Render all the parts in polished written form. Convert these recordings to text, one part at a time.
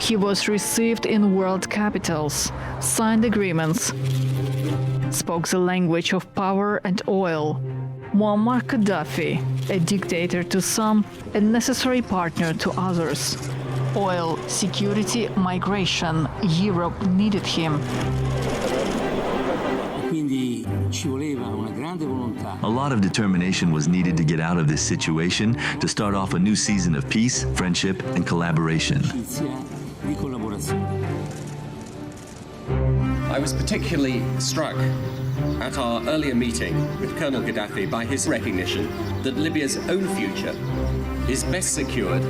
He was received in world capitals, signed agreements, spoke the language of power and oil. Muammar Gaddafi, a dictator to some, a necessary partner to others. Oil, security, migration, Europe needed him. A lot of determination was needed to get out of this situation, to start off a new season of peace, friendship, and collaboration. I was particularly struck at our earlier meeting with Colonel Gaddafi by his recognition that Libya's own future is best secured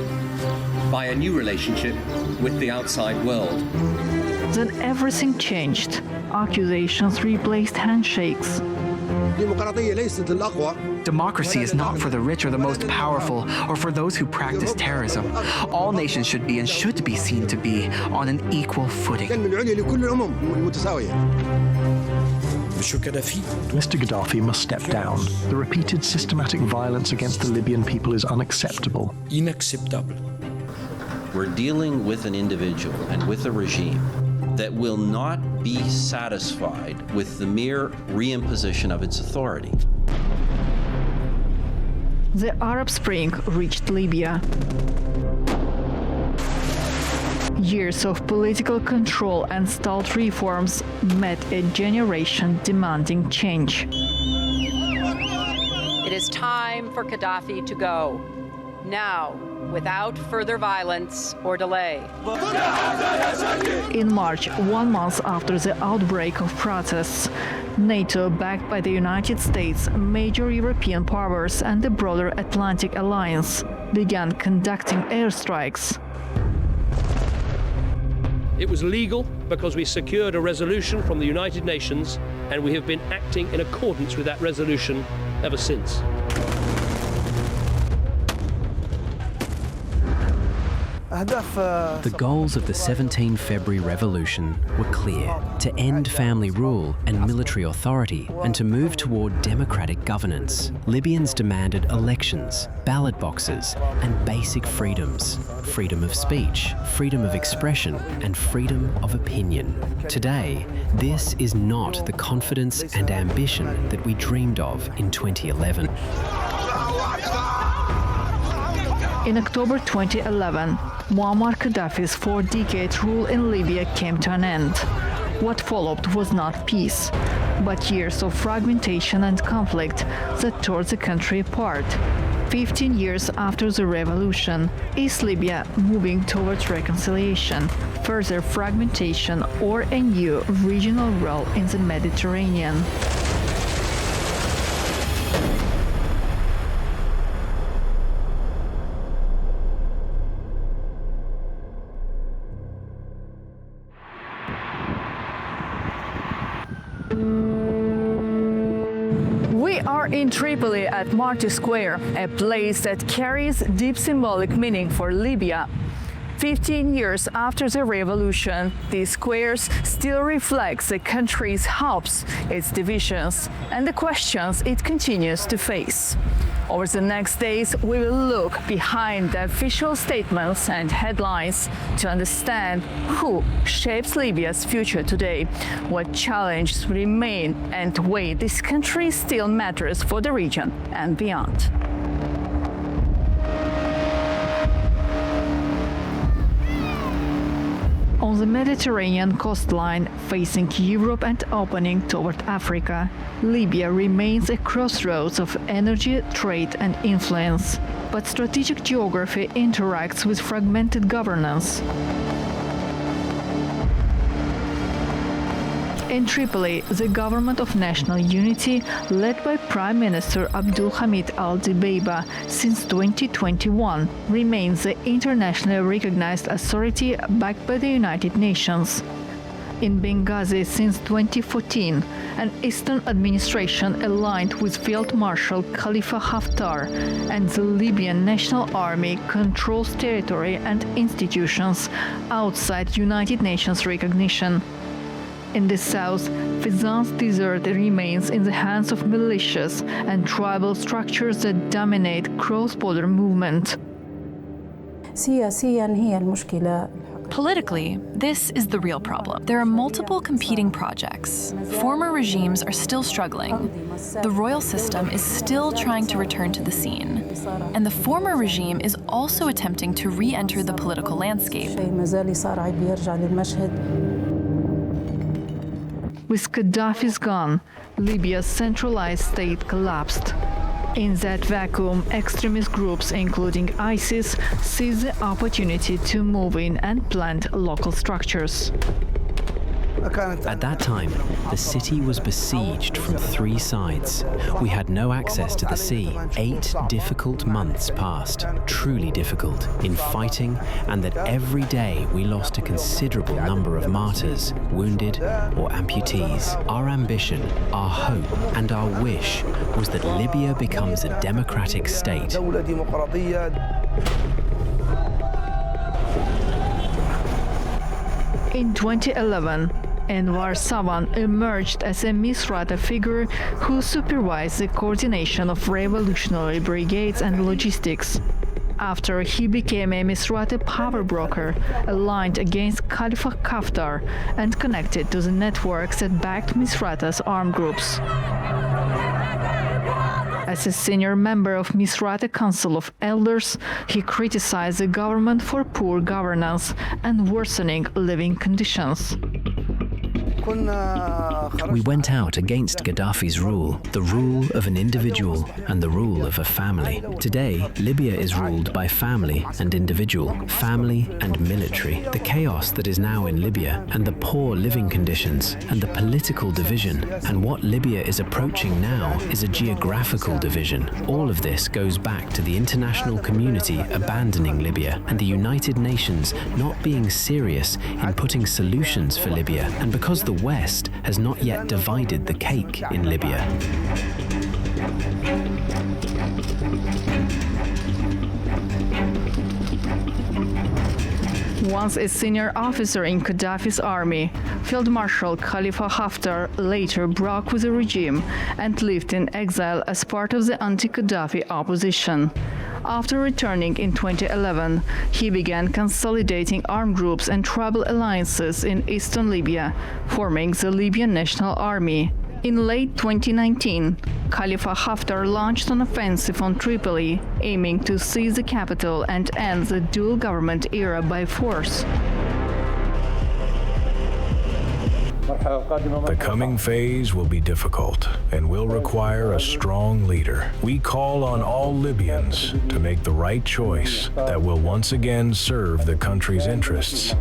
by a new relationship with the outside world. Then everything changed. Accusations replaced handshakes. Democracy is not for the rich or the most powerful, or for those who practice terrorism. All nations should be and should be seen to be on an equal footing. Mr. Gaddafi must step down. The repeated systematic violence against the Libyan people is unacceptable. We're dealing with an individual and with a regime that will not be satisfied with the mere reimposition of its authority. The Arab Spring reached Libya. Years of political control and stalled reforms met a generation demanding change. It is time for Gaddafi to go. Now, without further violence or delay. In March, 1 month after the outbreak of protests, NATO, backed by the United States, major European powers, and the broader Atlantic Alliance, began conducting airstrikes. It was legal because we secured a resolution from the United Nations, and we have been acting in accordance with that resolution ever since. The goals of the 17 February Revolution were clear: to end family rule and military authority and to move toward democratic governance. Libyans demanded elections, ballot boxes, and basic freedoms: freedom of speech, freedom of expression, and freedom of opinion. Today, this is not the confidence and ambition that we dreamed of in 2011. In October 2011, Muammar Gaddafi's 4-decade rule in Libya came to an end. What followed was not peace, but years of fragmentation and conflict that tore the country apart. 15 years after the revolution, is Libya moving towards reconciliation, further fragmentation, or a new regional role in the Mediterranean? We are in Tripoli at Martyrs Square, a place that carries deep symbolic meaning for Libya. 15 years after the revolution, these squares still reflect the country's hopes, its divisions, and the questions it continues to face. Over the next days, we will look behind the official statements and headlines to understand who shapes Libya's future today, what challenges remain, and why this country still matters for the region and beyond. On the Mediterranean coastline, facing Europe and opening toward Africa, Libya remains a crossroads of energy, trade, and influence. But strategic geography interacts with fragmented governance. In Tripoli, the government of national unity, led by Prime Minister Abdul Hamid al-Dibeiba since 2021, remains the internationally recognized authority backed by the United Nations. In Benghazi since 2014, an Eastern administration aligned with Field Marshal Khalifa Haftar and the Libyan National Army controls territory and institutions outside United Nations recognition. In the south, Fezzan's desert remains in the hands of militias and tribal structures that dominate cross-border movement. سياسيا هي المشكلة Politically, this is the real problem. There are multiple competing projects. Former regimes are still struggling. The royal system is still trying to return to the scene. And the former regime is also attempting to re-enter the political landscape. With Gaddafi's gone, Libya's centralized state collapsed. In that vacuum, extremist groups, including ISIS, seized the opportunity to move in and plant local structures. At that time, the city was besieged from 3 sides. We had no access to the sea. 8 difficult months passed, truly difficult, in fighting, and that every day we lost a considerable number of martyrs, wounded, or amputees. Our ambition, our hope, and our wish was that Libya becomes a democratic state. In 2011, Enver Savan emerged as a Misrata figure who supervised the coordination of revolutionary brigades and logistics. After he became a Misrata power broker, aligned against Khalifa Haftar and connected to the networks that backed Misrata's armed groups. As a senior member of Misrata Council of Elders, he criticized the government for poor governance and worsening living conditions. We went out against Gaddafi's rule, the rule of an individual and the rule of a family. Today, Libya is ruled by family and individual, family and military. The chaos that is now in Libya and the poor living conditions and the political division and what Libya is approaching now is a geographical division. All of this goes back to the international community abandoning Libya and the United Nations not being serious in putting solutions for Libya, and because the West has not yet divided the cake in Libya. Once a senior officer in Gaddafi's army, Field Marshal Khalifa Haftar later broke with the regime and lived in exile as part of the anti-Gaddafi opposition. After returning in 2011, he began consolidating armed groups and tribal alliances in eastern Libya, forming the Libyan National Army. In late 2019, Khalifa Haftar launched an offensive on Tripoli, aiming to seize the capital and end the dual government era by force. The coming phase will be difficult and will require a strong leader. We call on all Libyans to make the right choice that will once again serve the country's interests.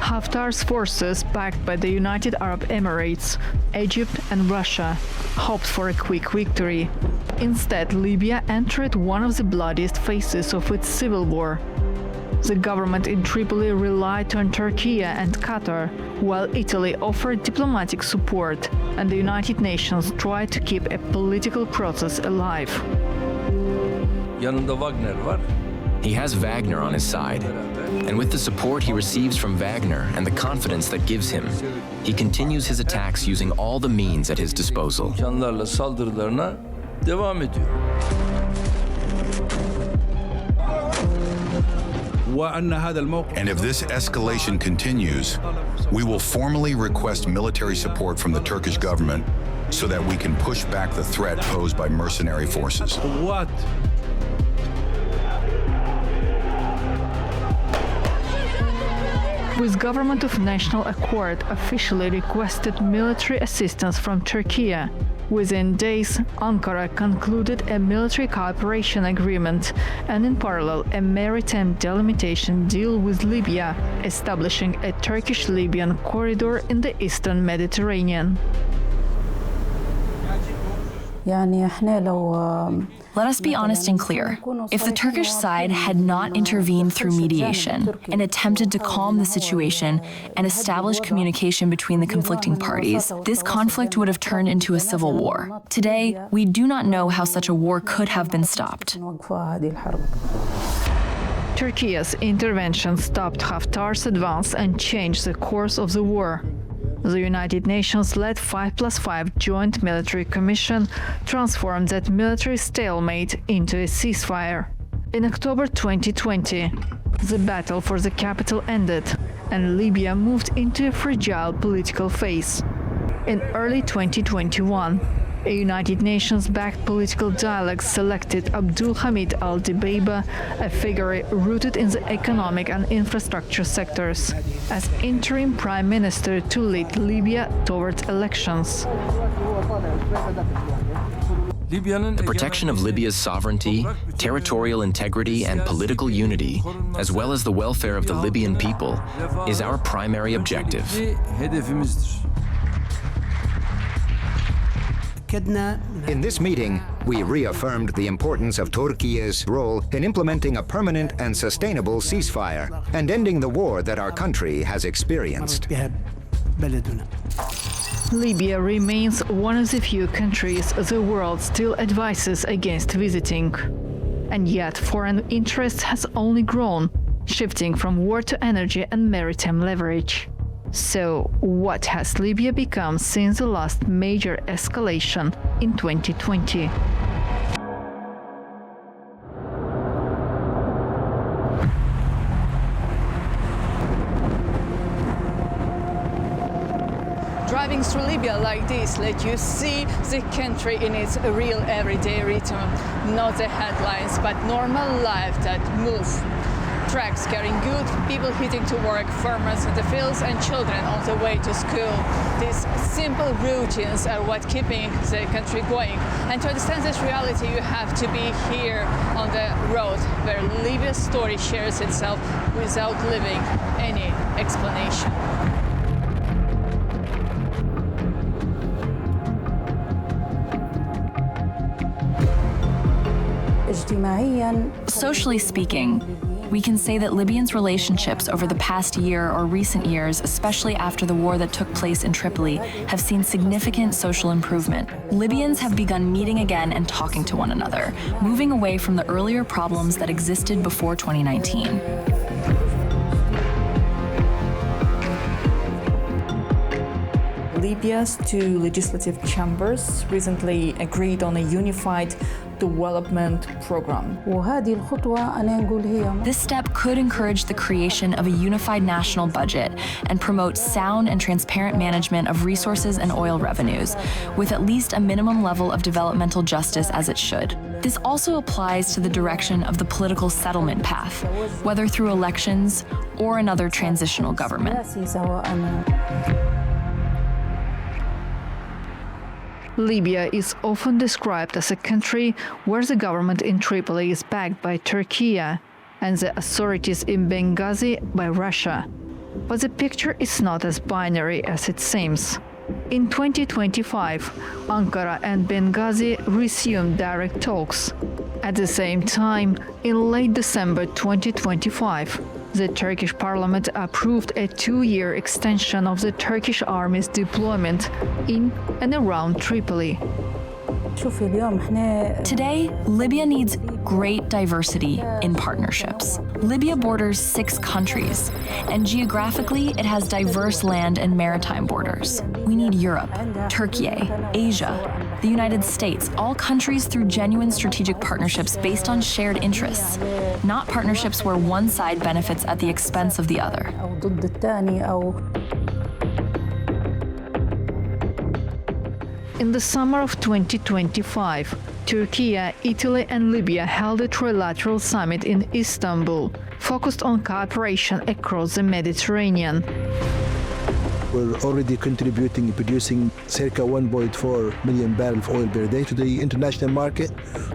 Haftar's forces, backed by the United Arab Emirates, Egypt and Russia, hoped for a quick victory. Instead, Libya entered one of the bloodiest phases of its civil war. The government in Tripoli relied on Turkey and Qatar, while Italy offered diplomatic support, and the United Nations tried to keep a political process alive. He has Wagner on his side, and with the support he receives from Wagner and the confidence that gives him, he continues his attacks using all the means at his disposal. And if this escalation continues, we will formally request military support from the Turkish government so that we can push back the threat posed by mercenary forces. With Government of National Accord officially requested military assistance from Turkey. Within days, Ankara concluded a military cooperation agreement and in parallel a maritime delimitation deal with Libya, establishing a Turkish-Libyan corridor in the eastern Mediterranean. Let us be honest and clear. If the Turkish side had not intervened through mediation and attempted to calm the situation and establish communication between the conflicting parties, this conflict would have turned into a civil war. Today, we do not know how such a war could have been stopped. Turkey's intervention stopped Haftar's advance and changed the course of the war. The United Nations-led 5+5 Joint Military Commission transformed that military stalemate into a ceasefire. In October 2020, the battle for the capital ended, and Libya moved into a fragile political phase. In early 2021, a United Nations-backed political dialogue selected Abdulhamid al-Dibeiba, a figure rooted in the economic and infrastructure sectors, as interim prime minister to lead Libya towards elections. The protection of Libya's sovereignty, territorial integrity, and political unity, as well as the welfare of the Libyan people, is our primary objective. In this meeting, we reaffirmed the importance of Turkey's role in implementing a permanent and sustainable ceasefire and ending the war that our country has experienced. Libya remains one of the few countries the world still advises against visiting. And yet foreign interest has only grown, shifting from war to energy and maritime leverage. So, what has Libya become since the last major escalation in 2020? Driving through Libya like this let you see the country in its real everyday rhythm, not the headlines, but normal life that moves. Trucks carrying goods, people heading to work, farmers in the fields, and children on the way to school. These simple routines are what keeping the country going. And to understand this reality, you have to be here on the road, where Libya's story shares itself without leaving any explanation. Socially speaking, we can say that Libyans' relationships over the past year or recent years, especially after the war that took place in Tripoli, have seen significant social improvement. Libyans have begun meeting again and talking to one another, moving away from the earlier problems that existed before 2019. Libya's two legislative chambers recently agreed on a unified development program. This step could encourage the creation of a unified national budget and promote sound and transparent management of resources and oil revenues, with at least a minimum level of developmental justice as it should. This also applies to the direction of the political settlement path, whether through elections or another transitional government. Libya is often described as a country where the government in Tripoli is backed by Turkey and the authorities in Benghazi by Russia. But the picture is not as binary as it seems. In 2025, Ankara and Benghazi resumed direct talks. At the same time, in late December 2025, the Turkish parliament approved a 2-year extension of the Turkish army's deployment in and around Tripoli. Today, Libya needs great diversity in partnerships. Libya borders 6 countries, and geographically it has diverse land and maritime borders. We need Europe, Turkey, Asia, the United States, all countries through genuine strategic partnerships based on shared interests, not partnerships where one side benefits at the expense of the other. In the summer of 2025, Turkey, Italy and Libya held a trilateral summit in Istanbul, focused on cooperation across the Mediterranean. We're already producing circa 1.4 million barrels of oil per day to the international market.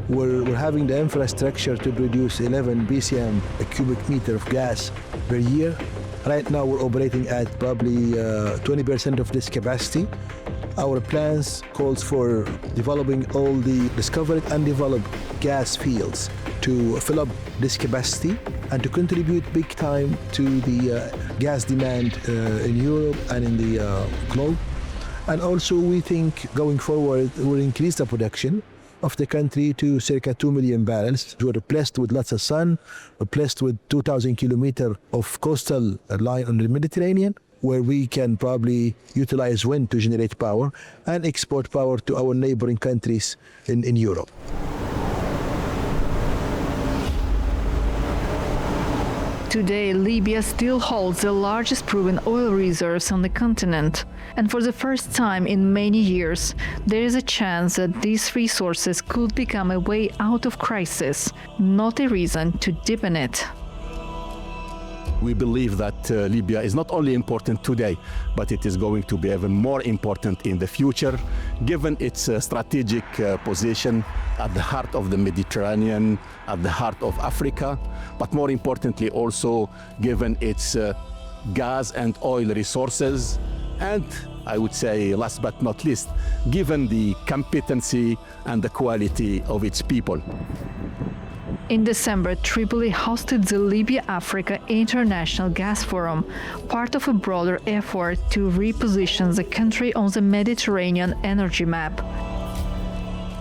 We're having the infrastructure to produce 11 BCM a cubic meter of gas per year. Right now we're operating at probably 20% of this capacity. Our plans calls for developing all the discovered and developed gas fields to fill up this capacity and to contribute big time to the gas demand in Europe and in the globe. And also we think going forward we'll increase the production of the country to circa 2 million barrels. We're blessed with lots of sun, we're blessed with 2,000 kilometers of coastal line on the Mediterranean, where we can probably utilize wind to generate power and export power to our neighboring countries in Europe. Today, Libya still holds the largest proven oil reserves on the continent. And for the first time in many years, there is a chance that these resources could become a way out of crisis, not a reason to deepen it. We believe that Libya is not only important today, but it is going to be even more important in the future, given its strategic position at the heart of the Mediterranean, at the heart of Africa, but more importantly also given its gas and oil resources, and I would say, last but not least, given the competency and the quality of its people. In December, Tripoli hosted the Libya-Africa International Gas Forum, part of a broader effort to reposition the country on the Mediterranean energy map.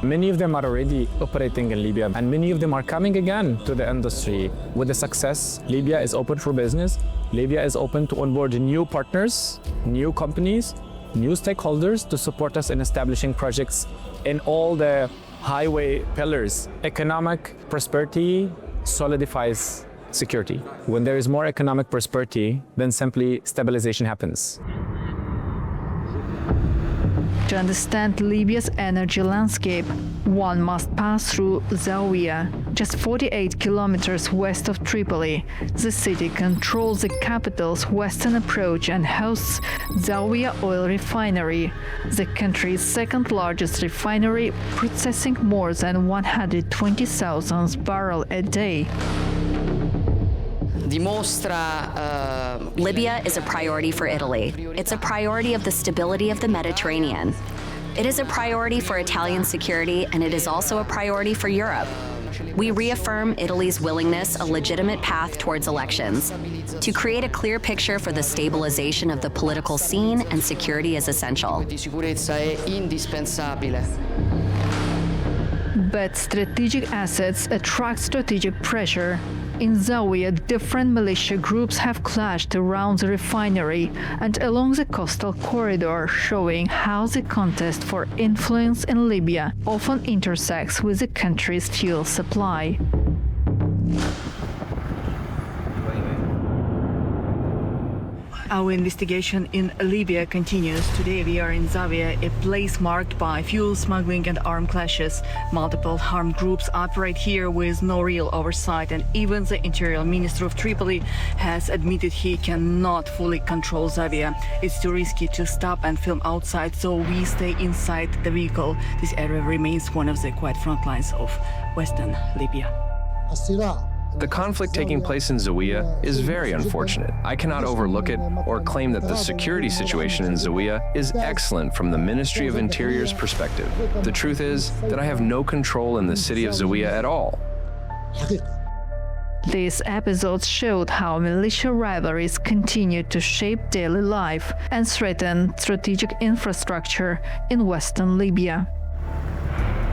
Many of them are already operating in Libya, and many of them are coming again to the industry. With the success, Libya is open for business. Libya is open to onboard new partners, new companies, new stakeholders to support us in establishing projects in all the highway pillars. Economic prosperity solidifies security. When there is more economic prosperity, then simply stabilization happens. To understand Libya's energy landscape, one must pass through Zawiya, just 48 kilometers west of Tripoli. The city controls the capital's western approach and hosts Zawiya Oil Refinery, the country's second largest refinery, processing more than 120,000 barrels a day. Libya is a priority for Italy. It's a priority of the stability of the Mediterranean. It is a priority for Italian security, and it is also a priority for Europe. We reaffirm Italy's willingness, a legitimate path towards elections. To create a clear picture for the stabilization of the political scene and security is essential. But strategic assets attract strategic pressure. In Zawiya, different militia groups have clashed around the refinery and along the coastal corridor, showing how the contest for influence in Libya often intersects with the country's fuel supply. Our investigation in Libya continues. Today we are in Zawiya, a place marked by fuel smuggling and armed clashes. Multiple armed groups operate here with no real oversight, and even the Interior Minister of Tripoli has admitted he cannot fully control Zawiya. It's too risky to stop and film outside, so we stay inside the vehicle. This area remains one of the quiet front lines of western Libya. The conflict taking place in Zawiya is very unfortunate. I cannot overlook it or claim that the security situation in Zawiya is excellent from the Ministry of Interior's perspective. The truth is that I have no control in the city of Zawiya at all. These episodes showed how militia rivalries continue to shape daily life and threaten strategic infrastructure in western Libya.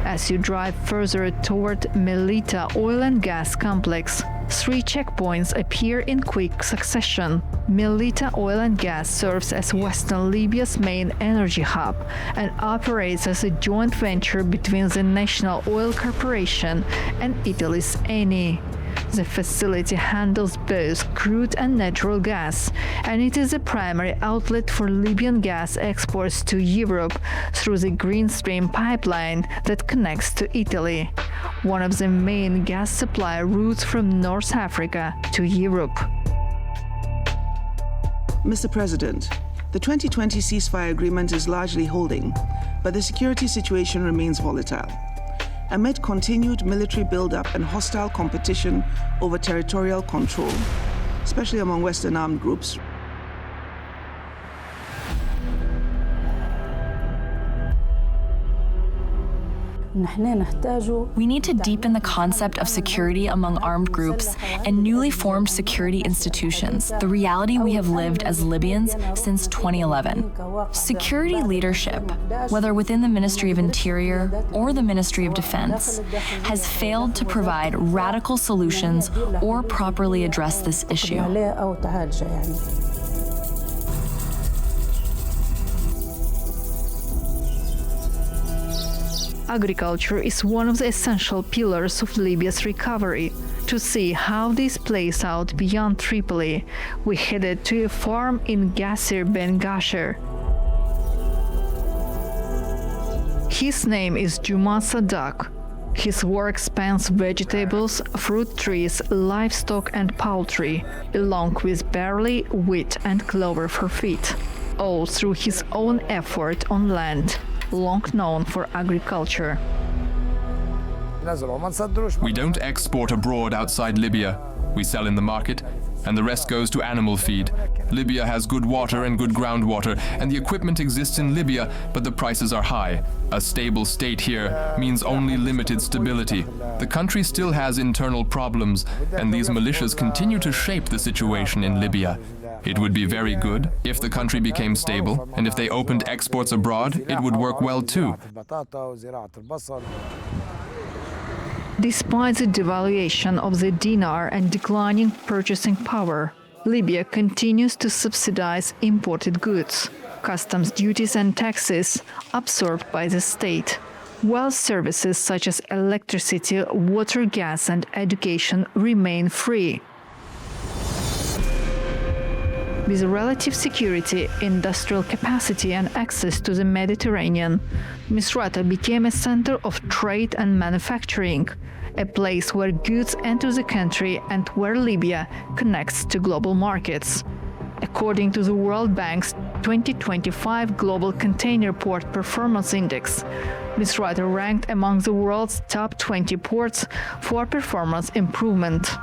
As you drive further toward Melita oil and gas complex, 3 checkpoints appear in quick succession. Melita Oil and Gas serves as Western Libya's main energy hub and operates as a joint venture between the National Oil Corporation and Italy's Eni. The facility handles both crude and natural gas, and it is a primary outlet for Libyan gas exports to Europe through the Green Stream pipeline that connects to Italy, one of the main gas supply routes from North Africa to Europe. Mr. President, the 2020 ceasefire agreement is largely holding, but the security situation remains volatile. Amid continued military buildup and hostile competition over territorial control, especially among Western armed groups, we need to deepen the concept of security among armed groups and newly formed security institutions, the reality we have lived as Libyans since 2011. Security leadership, whether within the Ministry of Interior or the Ministry of Defense, has failed to provide radical solutions or properly address this issue. Agriculture is one of the essential pillars of Libya's recovery. To see how this plays out beyond Tripoli, we headed to a farm in Gasir Ben Gasher. His name is Juma Sadak. His work spans vegetables, fruit trees, livestock and poultry, along with barley, wheat and clover for feed, all through his own effort on land, long known for agriculture. We don't export abroad outside Libya. We sell in the market, and the rest goes to animal feed. Libya has good water and good groundwater, and the equipment exists in Libya, but the prices are high. A stable state here means only limited stability. The country still has internal problems, and these militias continue to shape the situation in Libya. It would be very good if the country became stable, and if they opened exports abroad, it would work well too. Despite the devaluation of the dinar and declining purchasing power, Libya continues to subsidize imported goods, customs duties and taxes absorbed by the state, while services such as electricity, water, gas and education remain free. With relative security, industrial capacity and access to the Mediterranean, Misrata became a center of trade and manufacturing, a place where goods enter the country and where Libya connects to global markets. According to the World Bank's 2025 Global Container Port Performance Index, Misrata ranked among the world's top 20 ports for performance improvement.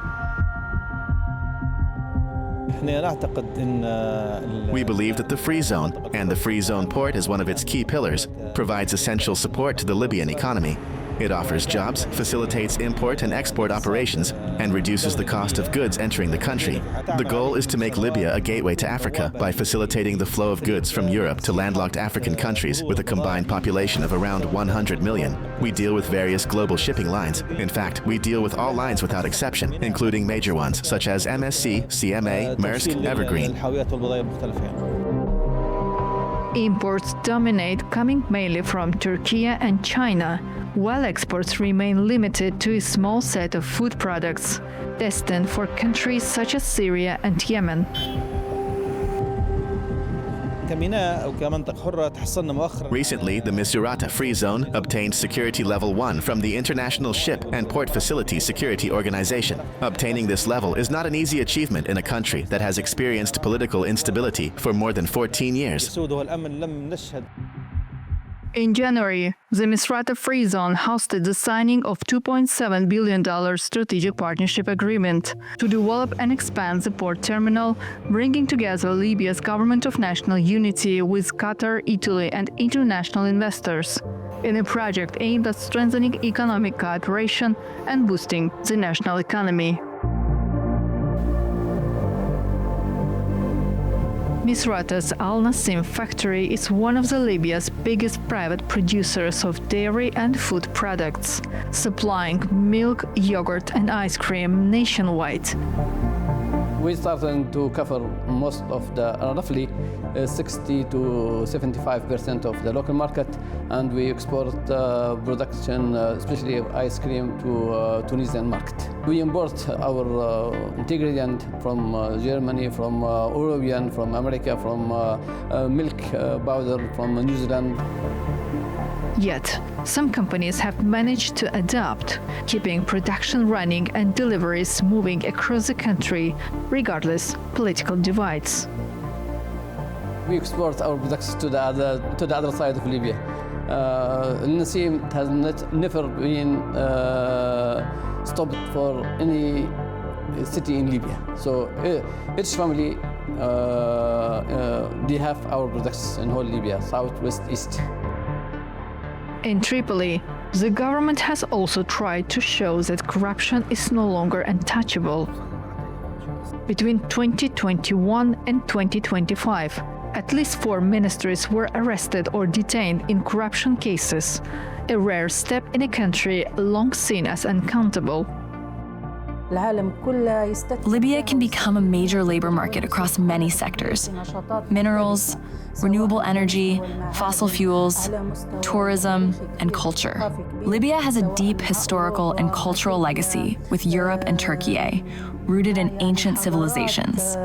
We believe that the Free Zone, and the Free Zone port is one of its key pillars, provides essential support to the Libyan economy. It offers jobs, facilitates import and export operations, and reduces the cost of goods entering the country. The goal is to make Libya a gateway to Africa by facilitating the flow of goods from Europe to landlocked African countries with a combined population of around 100 million. We deal with various global shipping lines. In fact, we deal with all lines without exception, including major ones such as MSC, CMA, Maersk, Evergreen. Imports dominate, coming mainly from Turkey and China, while exports remain limited to a small set of food products, destined for countries such as Syria and Yemen. Recently, the Misurata Free Zone obtained Security Level 1 from the International Ship and Port Facility Security Organization. Obtaining this level is not an easy achievement in a country that has experienced political instability for more than 14 years. In January, the Misrata Free Zone hosted the signing of $2.7 billion strategic partnership agreement to develop and expand the port terminal, bringing together Libya's government of national unity with Qatar, Italy, and international investors in a project aimed at strengthening economic cooperation and boosting the national economy. Misrata's Al Nassim factory is one of Libya's biggest private producers of dairy and food products, supplying milk, yogurt and ice cream nationwide. We started to cover most of the roughly 60 to 75% of the local market, and we export production, especially of ice cream, to Tunisian market. We import our ingredient from Germany, from European, from America, from milk powder from New Zealand. Yet, some companies have managed to adapt, keeping production running and deliveries moving across the country, regardless political divides. We export our products to the other side of Libya. Nassim has never been stopped for any city in Libya. So each family, they have our products in whole Libya, south, west, east. In Tripoli, the government has also tried to show that corruption is no longer untouchable. Between 2021 and 2025, at least 4 ministers were arrested or detained in corruption cases, a rare step in a country long seen as uncountable. Libya can become a major labor market across many sectors: minerals, renewable energy, fossil fuels, tourism, and culture. Libya has a deep historical and cultural legacy with Europe and Turkey, rooted in ancient civilizations.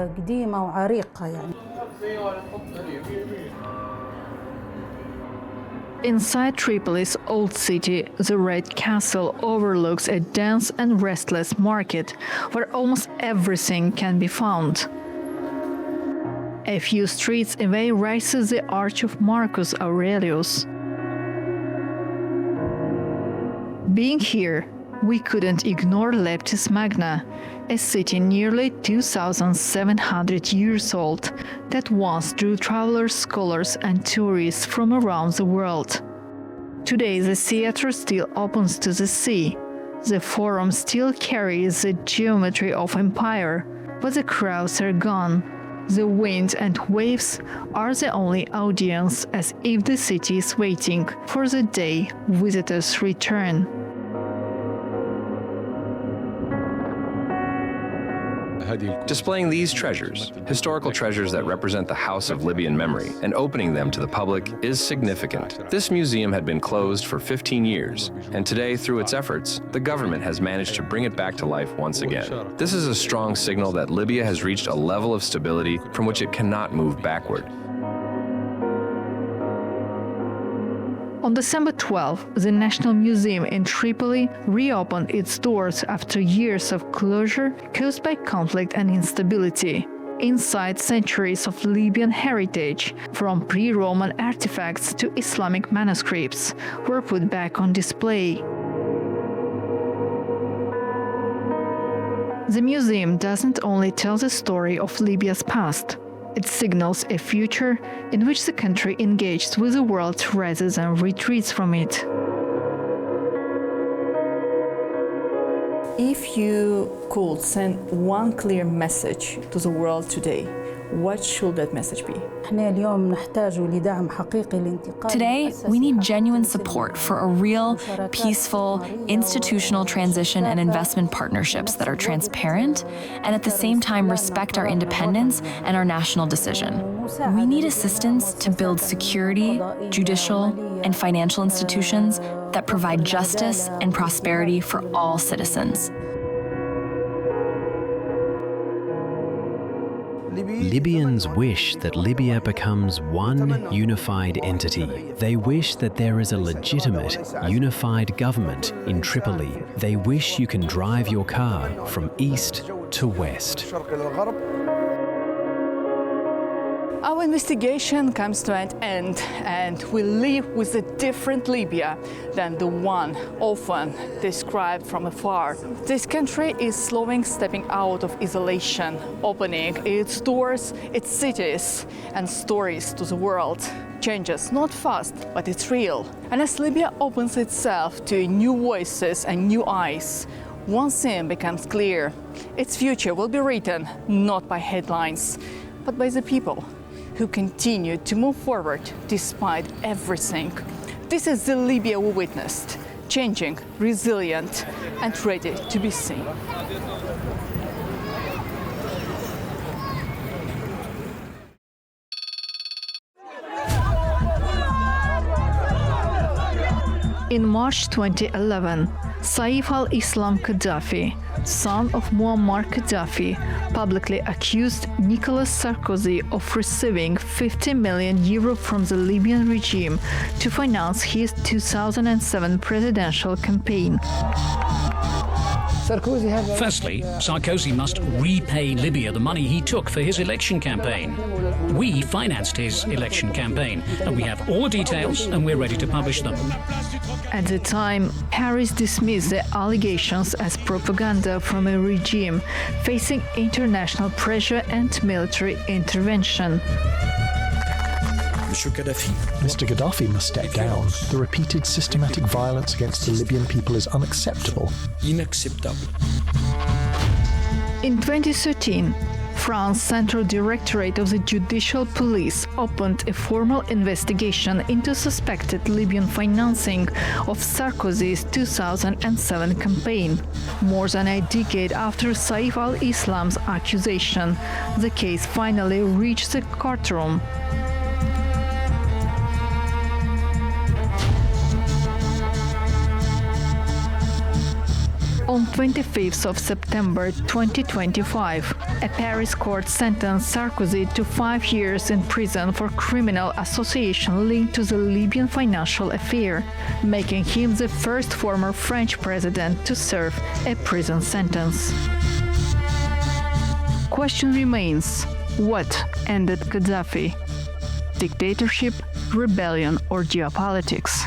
Inside Tripoli's old city, the Red Castle overlooks a dense and restless market where almost everything can be found. A few streets away rises the Arch of Marcus Aurelius. Being here, we couldn't ignore Leptis Magna, a city nearly 2,700 years old that once drew travelers, scholars, and tourists from around the world. Today, the theater still opens to the sea. The forum still carries the geometry of empire, but the crowds are gone. The wind and waves are the only audience, as if the city is waiting for the day visitors return. Displaying these treasures, historical treasures that represent the house of Libyan memory, and opening them to the public is significant. This museum had been closed for 15 years, and today, through its efforts, the government has managed to bring it back to life once again. This is a strong signal that Libya has reached a level of stability from which it cannot move backward. On December 12, the National Museum in Tripoli reopened its doors after years of closure caused by conflict and instability. Inside, centuries of Libyan heritage, from pre-Roman artifacts to Islamic manuscripts, were put back on display. The museum doesn't only tell the story of Libya's past. It signals a future in which the country engaged with the world rather than retreats from it. If you could send one clear message to the world today, what should that message be? Today, we need genuine support for a real, peaceful, institutional transition and investment partnerships that are transparent and at the same time respect our independence and our national decision. We need assistance to build security, judicial, and financial institutions that provide justice and prosperity for all citizens. Libyans wish that Libya becomes one unified entity. They wish that there is a legitimate, unified government in Tripoli. They wish you can drive your car from east to west. Our investigation comes to an end, and we live with a different Libya than the one often described from afar. This country is slowly stepping out of isolation, opening its doors, its cities, and stories to the world. Changes, not fast, but it's real. And as Libya opens itself to new voices and new eyes, one thing becomes clear: its future will be written not by headlines, but by the people who continue to move forward despite everything. This is the Libya we witnessed, changing, resilient, and ready to be seen. In March 2011, Saif al-Islam Gaddafi, son of Muammar Gaddafi, publicly accused Nicolas Sarkozy of receiving €50 million from the Libyan regime to finance his 2007 presidential campaign. Firstly, Sarkozy must repay Libya the money he took for his election campaign. We financed his election campaign, and we have all the details, and we're ready to publish them. At the time, Paris dismissed the allegations as propaganda from a regime facing international pressure and military intervention. Mr. Gaddafi must step down. The repeated systematic violence against the Libyan people is unacceptable. In 2013, France's Central Directorate of the Judicial Police opened a formal investigation into suspected Libyan financing of Sarkozy's 2007 campaign. More than a decade after Saif al-Islam's accusation, the case finally reached the courtroom. On 25th of September 2025, a Paris court sentenced Sarkozy to 5 years in prison for criminal association linked to the Libyan financial affair, making him the first former French president to serve a prison sentence. Question remains: what ended Gaddafi? Dictatorship, rebellion, or geopolitics?